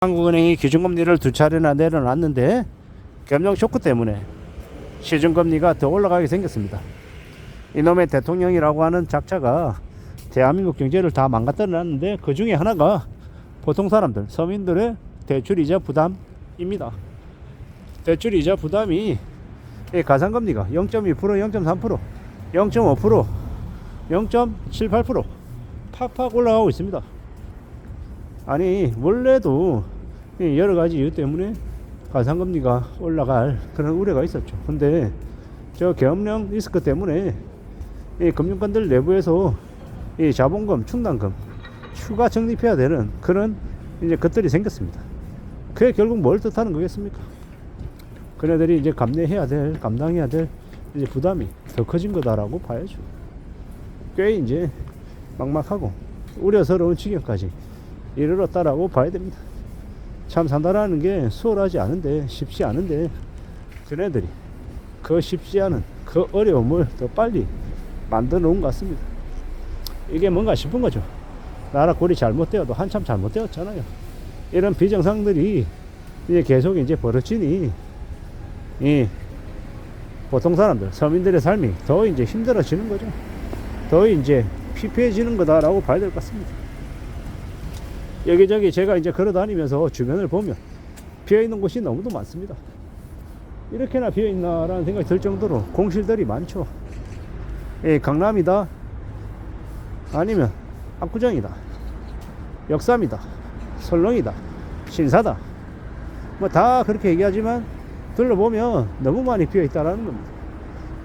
한국은행이 기준금리를 두 차례나 내려놨는데 금융 쇼크 때문에 시중금리가 더 올라가게 생겼습니다. 이놈의 대통령이라고 하는 작자가 대한민국 경제를 다 망가뜨려놨는데 그 중에 하나가 보통 사람들, 서민들의 대출이자 부담입니다. 대출이자 부담이 가상금리가 0.2%, 0.3%, 0.5%, 0.78% 팍팍 올라가고 있습니다. 아니 원래도 여러 가지 이유 때문에 가상금리가 올라갈 그런 우려가 있었죠. 근데 저 계엄령 리스크 때문에 이 금융권들 내부에서 이 자본금, 충당금 추가 적립해야 되는 그런 이제 것들이 생겼습니다. 그게 결국 뭘 뜻하는 거겠습니까? 그네들이 이제 감내해야 될, 감당해야 될 이제 부담이 더 커진 거다라고 봐야죠. 꽤 이제 막막하고 우려스러운 지경까지 이르렀다라고 봐야 됩니다. 참 산다라는 게 수월하지 않은데, 쉽지 않은데 그네들이 그 쉽지 않은 그 어려움을 더 빨리 만들어 놓은 것 같습니다. 이게 뭔가 싶은 거죠. 나라 꼴이 잘못되어도 한참 잘못되었잖아요. 이런 비정상들이 이제 계속 이제 벌어지니 이 보통 사람들, 서민들의 삶이 더 이제 힘들어지는 거죠. 더 이제 피폐해지는 거다라고 봐야 될 것 같습니다. 여기저기 제가 이제 걸어 다니면서 주변을 보면 비어있는 곳이 너무도 많습니다. 이렇게나 비어있나라는 생각이 들 정도로 공실들이 많죠. 예, 강남이다, 아니면 압구정이다, 역삼이다, 설렁이다, 신사다, 뭐 다 그렇게 얘기하지만 둘러보면 너무 많이 비어있다라는 겁니다.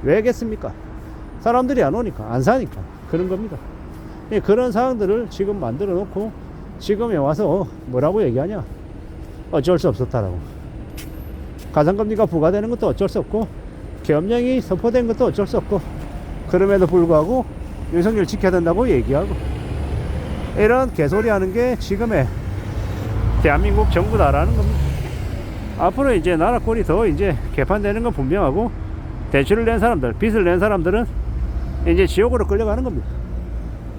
왜겠습니까? 사람들이 안 오니까, 안 사니까 그런 겁니다. 예, 그런 상황들을 지금 만들어 놓고 지금에 와서 뭐라고 얘기하냐? 어쩔 수 없었다라고. 가상금리가 부과되는 것도 어쩔 수 없고, 계엄령이 선포된 것도 어쩔 수 없고, 그럼에도 불구하고 윤석열 지켜야 된다고 얘기하고, 이런 개소리 하는 게 지금의 대한민국 정부다라는 겁니다. 앞으로 이제 나라 꼴이 더 이제 개판되는 건 분명하고, 대출을 낸 사람들, 빚을 낸 사람들은 이제 지옥으로 끌려가는 겁니다.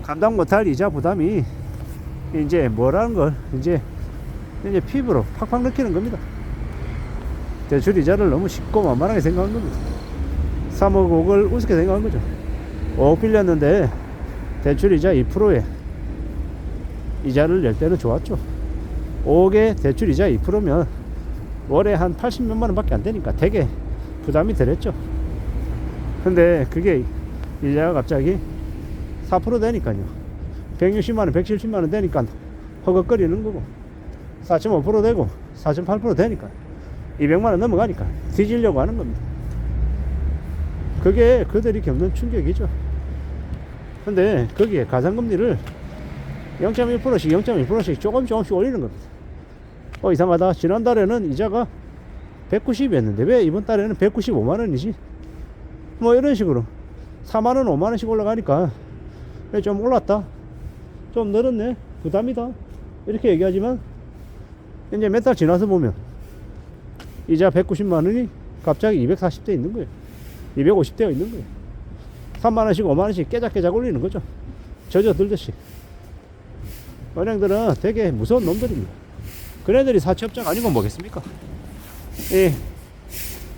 감당 못할 이자 부담이 이제 뭐라는 걸 이제 피부로 팍팍 느끼는 겁니다. 대출 이자를 너무 쉽고 만만하게 생각한 겁니다. 3억 5억을 우습게 생각한 거죠. 5억 빌렸는데 대출 이자 2%에 이자를 낼 때는 좋았죠. 5억에 대출 이자 2%면 월에 한 80몇만 원 밖에 안 되니까 되게 부담이 덜했죠. 근데 그게 이자가 갑자기 4% 되니까요. 160만원, 170만원 되니까 허걱거리는 거고, 4.5% 되고 4.8% 되니까 200만원 넘어가니까 뒤지려고 하는 겁니다. 그게 그들이 겪는 충격이죠. 근데 거기에 가상금리를 0.1%씩 0.1%씩 조금씩 올리는 겁니다. 이상하다. 지난달에는 이자가 190이었는데 왜 이번 달에는 195만원이지? 뭐 이런 식으로 4만원, 5만원씩 올라가니까 좀 올랐다, 좀 늘었네, 부담이다, 이렇게 얘기하지만 이제 몇 달 지나서 보면 이자 190만원이 갑자기 240대 있는 거예요. 250대가 있는 거예요. 3만원씩 5만원씩 깨작깨작 올리는 거죠. 젖어들듯이. 은행들은 되게 무서운 놈들입니다. 그네들이 사채업자가 아니면 뭐겠습니까? 예,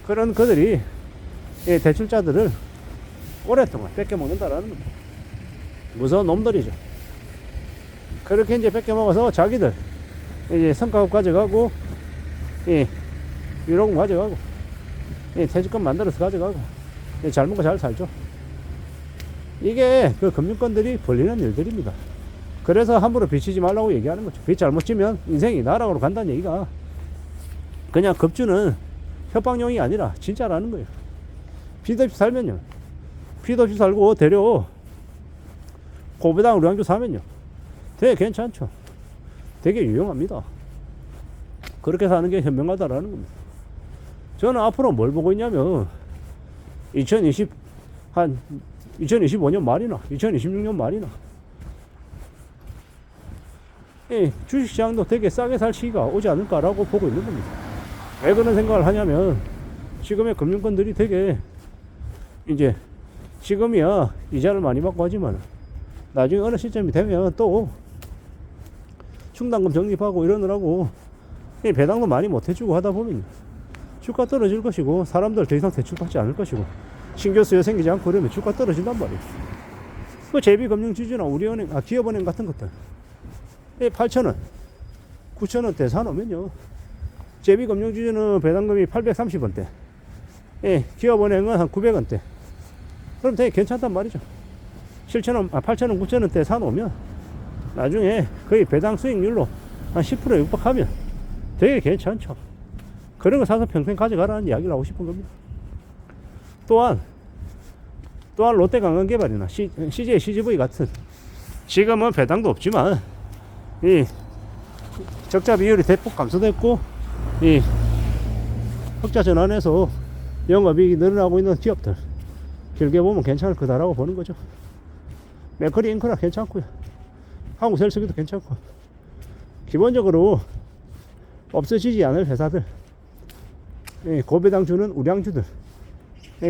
그런 그들이 대출자들을 오랫동안 뺏겨먹는다라는 겁니다. 무서운 놈들이죠. 그렇게 이제 뺏겨먹어서 자기들 이제 성과급 가져가고, 유로금 가져가고, 퇴직금 만들어서 가져가고, 잘 먹고 잘 살죠. 이게 그 금융권들이 벌리는 일들입니다. 그래서 함부로 빚지지 말라고 얘기하는 거죠. 빚 잘못 지면 인생이 나락으로 간다는 얘기가 그냥 급주는 협박용이 아니라 진짜라는 거예요. 빚 없이 살면요, 빚 없이 살고 되려 고배당 우량주 사면요, 되게 괜찮죠. 되게 유용합니다. 그렇게 사는 게 현명하다라는 겁니다. 저는 앞으로 뭘 보고 있냐면 2025년 말이나 2026년 말이나 주식시장도 되게 싸게 살 시기가 오지 않을까라고 보고 있는 겁니다. 왜 그런 생각을 하냐면 지금의 금융권들이 되게 이제 지금이야 이자를 많이 받고 하지만 나중에 어느 시점이 되면 또 충당금 적립하고 이러느라고 이 배당도 많이 못 해주고 하다 보면 주가 떨어질 것이고 사람들 더 이상 대출받지 않을 것이고 신규 수요 생기지 않고 그러면 주가 떨어진단 말이에요. 그 제비금융지주나 우리은행, 기업은행 같은 것들 8,000원, 9,000원대 사놓으면요. 제비금융지주는 배당금이 830원대, 기업은행은 한 900원대. 그럼 되게 괜찮단 말이죠. 7,000원, 8,000원, 9,000원대 사놓으면 나중에 거의 배당 수익률로 한 10% 육박하면 되게 괜찮죠. 그런 거 사서 평생 가져가라는 이야기를 하고 싶은 겁니다. 또한 롯데관광개발이나 CJ, CGV 같은 지금은 배당도 없지만 이 적자 비율이 대폭 감소됐고 이 흑자 전환해서 영업이익이 늘어나고 있는 기업들 길게 보면 괜찮을 거다라고 보는 거죠. 맥커리 인크라 괜찮고요. 한국셀석유도 괜찮고 기본적으로 없어지지 않을 회사들, 고배당 주는 우량주들,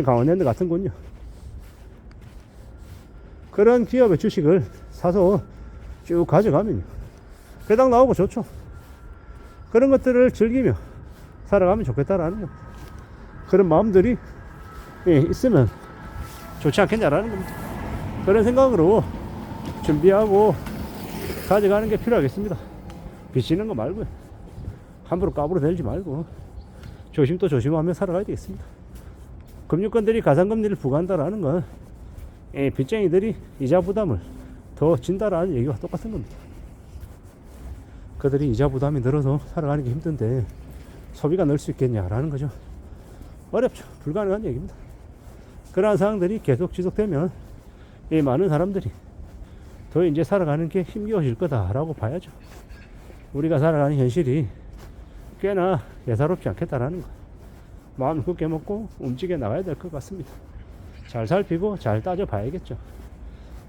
강원랜드 같은군요. 그런 기업의 주식을 사서 쭉 가져가면요. 배당 나오고 좋죠. 그런 것들을 즐기며 살아가면 좋겠다라는 겁니다. 그런 마음들이 있으면 좋지 않겠냐라는 겁니다. 그런 생각으로 준비하고 가져가는 게 필요하겠습니다. 빚지는 거 말고요. 함부로 까부로 들지 말고 조심도 조심하며 살아가야 되겠습니다. 금융권들이 가산금리를 부과한다라는 건 빚쟁이들이 이자 부담을 더 진다라는 얘기와 똑같은 겁니다. 그들이 이자 부담이 늘어서 살아가는 게 힘든데 소비가 늘 수 있겠냐라는 거죠. 어렵죠. 불가능한 얘기입니다. 그러한 상황들이 계속 지속되면 이 많은 사람들이 더 이제 살아가는 게 힘겨워질 거다라고 봐야죠. 우리가 살아가는 현실이 꽤나 예사롭지 않겠다라는 거. 마음 굳게 먹고 움직여 나가야 될 것 같습니다. 잘 살피고 잘 따져봐야겠죠.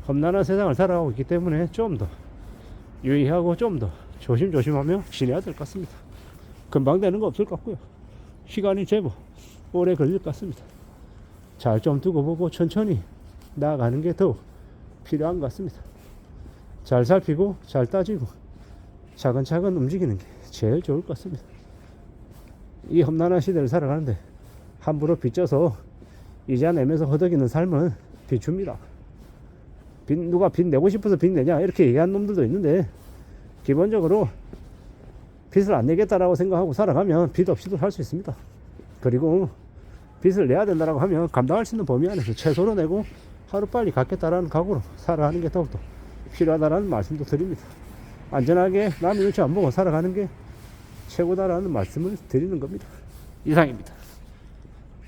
험난한 세상을 살아가고 있기 때문에 좀 더 유의하고 좀 더 조심조심하며 지내야 될 것 같습니다. 금방 되는 거 없을 것 같고요. 시간이 제법 오래 걸릴 것 같습니다. 잘 좀 두고 보고 천천히 나아가는 게 더 필요한 것 같습니다. 잘 살피고 잘 따지고 차근차근 움직이는 게 제일 좋을 것 같습니다. 이 험난한 시대를 살아가는데 함부로 빚져서 이자 내면서 허덕이는 삶은 비춥니다. 누가 빚 내고 싶어서 빚 내냐 이렇게 얘기하는 놈들도 있는데 기본적으로 빚을 안 내겠다라고 생각하고 살아가면 빚 없이도 살 수 있습니다. 그리고 빚을 내야 된다라고 하면 감당할 수 있는 범위 안에서 최소로 내고 하루빨리 갚겠다라는 각오로 살아가는 게 더욱더 필요하다라는 말씀도 드립니다. 안전하게 남의 눈치 안 보고 살아가는 게 최고다라는 말씀을 드리는 겁니다. 이상입니다.